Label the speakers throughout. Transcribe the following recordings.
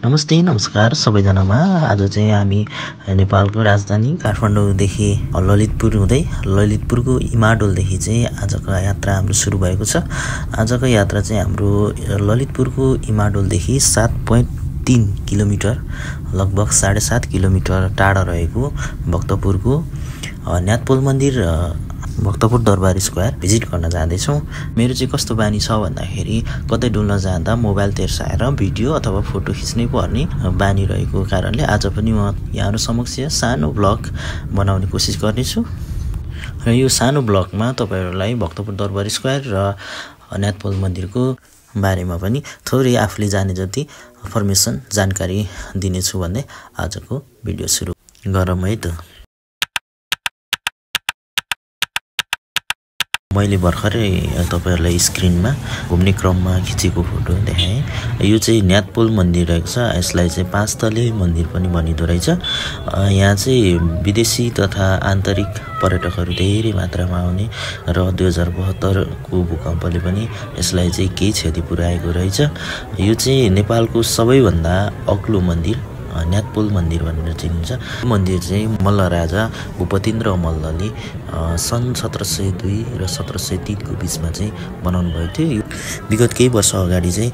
Speaker 1: नमस्ते नमस्कार सबैजनामा। आज चाहिँ हामी नेपालको राजधानी काठमाडौँदेखि ललितपुर हुँदै ललितपुरको इमाडोलदेखि चाहिँ आजको यात्रा हाम्रो सुरु भएको छ। आजको यात्रा चाहिँ हाम्रो ललितपुरको इमाडोलदेखि 7.3 किलोमिटर लगभग 7.5 किलोमिटर टाढा रहेको भक्तपुरको न्यातपोल मन्दिर भक्तपुर दरबार स्क्वायर भिजिट गर्न जाँदैछौँ। मेरो चाहिँ कस्तो बानी छ भन्दाखेरि कतै डुल्न जाँदा मोबाइल तेर्साएर भिडियो अथवा फोटो खिच्नै पर्ने बानी रहेको कारणले आज पनि म यहाँहरू समक्ष सानो ब्लग बनाउने कोसिस गर्नेछु। र यो सानो ब्लगमा तपाईँहरूलाई भक्तपुर दरबार स्क्वायर र न्यातपोल मन्दिरको बारेमा पनि थोरै आफूले जाने जति इन्फर्मेसन जानकारी दिनेछु भन्दै आजको भिडियो सुरु गरौँ है त। मैले भर्खरै तपाईहरुलाई स्क्रिनमा घुम्ने क्रममा खिचेको फोटो देखाएँ। यो चाहिँ न्यातपोल मन्दिर रहेको छ। यसलाई चाहिँ 5 तले मन्दिर पनि भनिदो रहेछ। यहाँ चाहिँ विदेशी तथा आन्तरिक पर्यटकहरू धेरै मात्रामा आउने र 2072 को भूकम्पले पनि यसलाई चाहिँ केही क्षति पुर्याएको रहेछ। यो चाहिँ नेपालको सबैभन्दा अग्लो मन्दिर न्यातपोल मन्दिर भनेर चिनिन्छ। मन्दिर चाहिँ मल्ल राजा भूपतिन्द्र मल्लले सन् 1702 र 1703 को बीचमा चाहिँ बनाउनु भएको थियो। विगत केही वर्ष अगाडि चाहिँ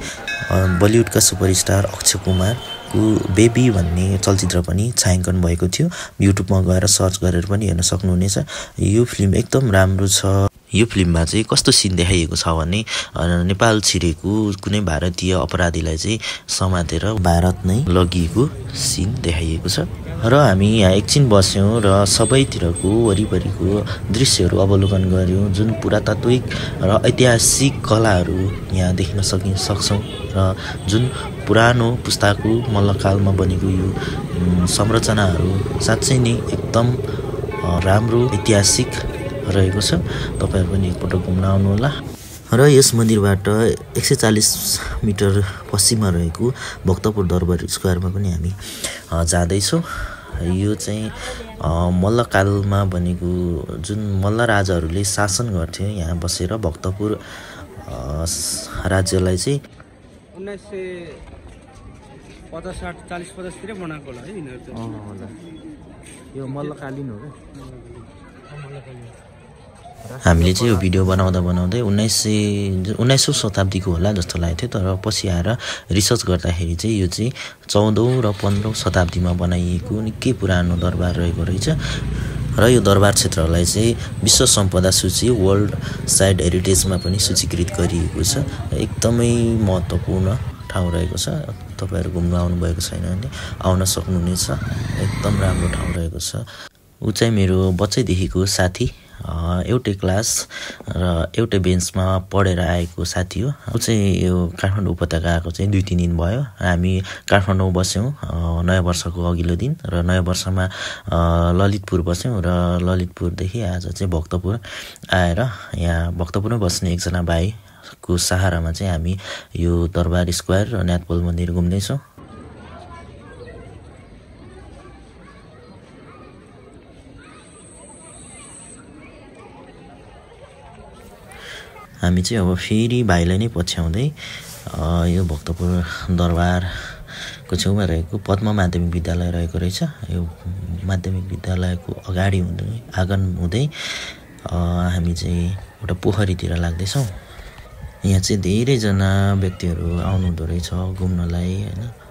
Speaker 1: बलिउडका सुपरस्टार अक्षय कुमारको बेबी भन्ने चलचित्र पनि छायाङ्कन भएको थियो। युट्युबमा गएर सर्च गरेर पनि हेर्न सक्नुहुनेछ। यो फिल्म एकदम राम्रो छ। यो फिल्ममा चाहिँ कस्तो सिन देखाइएको छ भने नेपाल छिरेको कुनै भारतीय अपराधीलाई चाहिँ समातेर भारत नै लगिएको सिन देखाइएको छ। र हामी यहाँ एकछिन बस्यौँ र सबैतिरको वरिपरिको दृश्यहरू अवलोकन गर्यौँ। जुन पुरातात्विक र ऐतिहासिक कलाहरू यहाँ देख्न सक्छौँ र जुन पुरानो पुस्ताको मल्लकालमा बनेको यो संरचनाहरू साँच्चै नै एकदम राम्रो ऐतिहासिक रहेको छ। तपाईहरु पनि एकपटक घुम्न आउनुहोला। र यस मन्दिरबाट 140 मिटर पश्चिममा रहेको भक्तपुर दरबार स्क्वायरमा पनि हामी जाँदैछौँ। यो चाहिँ मल्लकालमा बनेको जुन मल्ल राजाहरूले शासन गर्थे यहाँ बसेर भक्तपुर राज्यलाई चाहिँ
Speaker 2: 1950 तिर बनाएको होला है यिनीहरु चाहिँ।
Speaker 1: यो मल्लकालीन हो के? हामीले चाहिँ यो भिडियो बनाउँदै 1900 शताब्दीको होला जस्तो लागेको थियो। तर पछि आएर रिसर्च गर्दाखेरि चाहिँ यो चाहिँ 14औं र 15औं शताब्दीमा बनाइएको निकै पुरानो दरबार रहेको रहेछ। र यो दरबार क्षेत्रलाई चाहिँ विश्व सम्पदा सूची वर्ल्ड साइट हेरिटेजमा पनि सूचीकृत गरिएको छ। एकदमै महत्त्वपूर्ण ठाउँ रहेको छ। तपाईहरु घुम्न आउनु भएको छैन भने आउन सक्नुहुनेछ। एकदम राम्रो ठाउँ रहेको छ। उ चाहिँ मेरो बच्चैदेखिको साथी, एउटै क्लास र एउटै बेन्चमा पढेर आएको साथी हो। उ चाहिँ यो काठमाडौँ उपत्यका आएको चाहिँ 2-3 दिन भयो। हामी काठमाडौँ बस्यौँ नयाँ वर्षको अघिल्लो दिन र नयाँ वर्षमा ललितपुर बस्यौँ र ललितपुरदेखि आज चाहिँ भक्तपुर आएर यहाँ भक्तपुरमा बस्ने एकजना भाइको सहारामा चाहिँ हामी यो दरबार स्क्वायर र न्यातपोल मन्दिर घुम्दैछौँ। हामी चाहिँ अब फेरि भाइलाई नै पछ्याउँदै यो भक्तपुर दरबारको छेउमा रहेको पद्म माध्यमिक विद्यालय रहेको रहेछ। यो माध्यमिक विद्यालयको अगाडि आँगन हुँदै हामी चाहिँ एउटा पोखरीतिर लाग्दैछौँ। यहाँ चाहिँ धेरैजना व्यक्तिहरू आउनुहुँदो रहेछ घुम्नलाई हैन।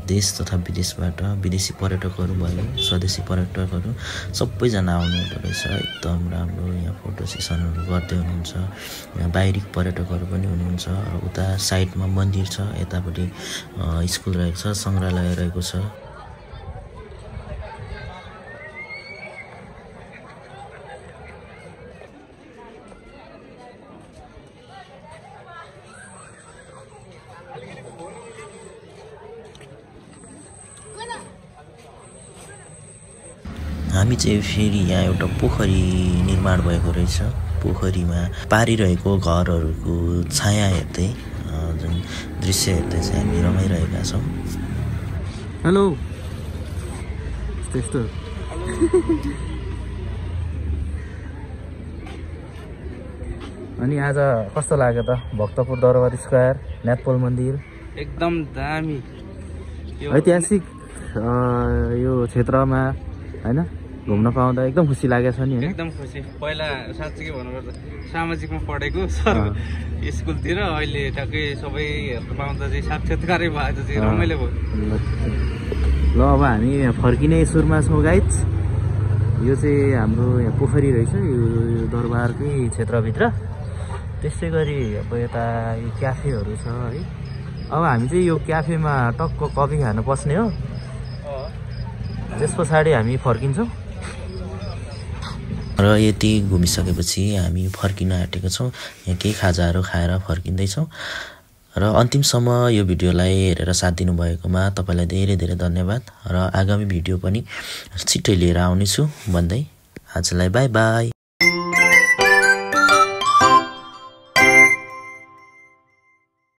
Speaker 1: देश तथा विदेशबाट विदेशी पर्यटकहरू भयो, स्वदेशी पर्यटकहरू सबैजना आउनुहुँदो रहेछ। एकदम राम्रो यहाँ फोटो सेसनहरू गर्दै हुनुहुन्छ। यहाँ बाहिरी पर्यटकहरू पनि हुनुहुन्छ। उता साइडमा मन्दिर छ, यतापट्टि स्कुल रहेको छ, सङ्ग्रहालय रहेको छ। हामी चाहिँ फेरि यहाँ एउटा पोखरी निर्माण भएको रहेछ। पोखरीमा पारिरहेको घरहरूको छाया हेर्दै जुन दृश्य हेर्दै चाहिँ हामी रमाइरहेका छौँ।
Speaker 2: हेलो त्यस्तो अनि आज कस्तो लाग्यो त भक्तपुर दरबार स्क्वायर न्यातपोल मन्दिर?
Speaker 3: एकदम दामी ऐतिहासिक यो क्षेत्रमा हैन घुम्न पाउँदा एकदम खुसी लागेको छ नि हैन
Speaker 2: एकदम खुसी पहिला साच्चै भन्नुपर्दा सामाजिकमा पढेको सर स्कुलतिर अहिले टक्कै सबै हेर्न पाउँदा चाहिँ साक्षात्कारै भयो चाहिँ रमाइलो भयो
Speaker 3: ल अब हामी फर्किने सुरुमा छौँ गाइज यो चाहिँ हाम्रो यहाँ पोखरी रहेछ यो दरबारकै क्षेत्रभित्र त्यसै गरी अब यता यो क्याफेहरू छ है अब हामी चाहिँ यो क्याफेमा टक्क कफी खान पस्ने हो त्यस पछाडि हामी फर्किन्छौँ
Speaker 1: र यति घुमिसकेपछि हामी फर्किन आँटेको छौँ यहाँ केही खाजाहरू खाएर फर्किँदैछौँ र अन्तिमसम्म यो भिडियोलाई हेरेर साथ दिनुभएकोमा तपाईँलाई धेरै धेरै धन्यवाद र आगामी भिडियो पनि छिट्टै लिएर आउनेछु भन्दै आजलाई बाई बाई।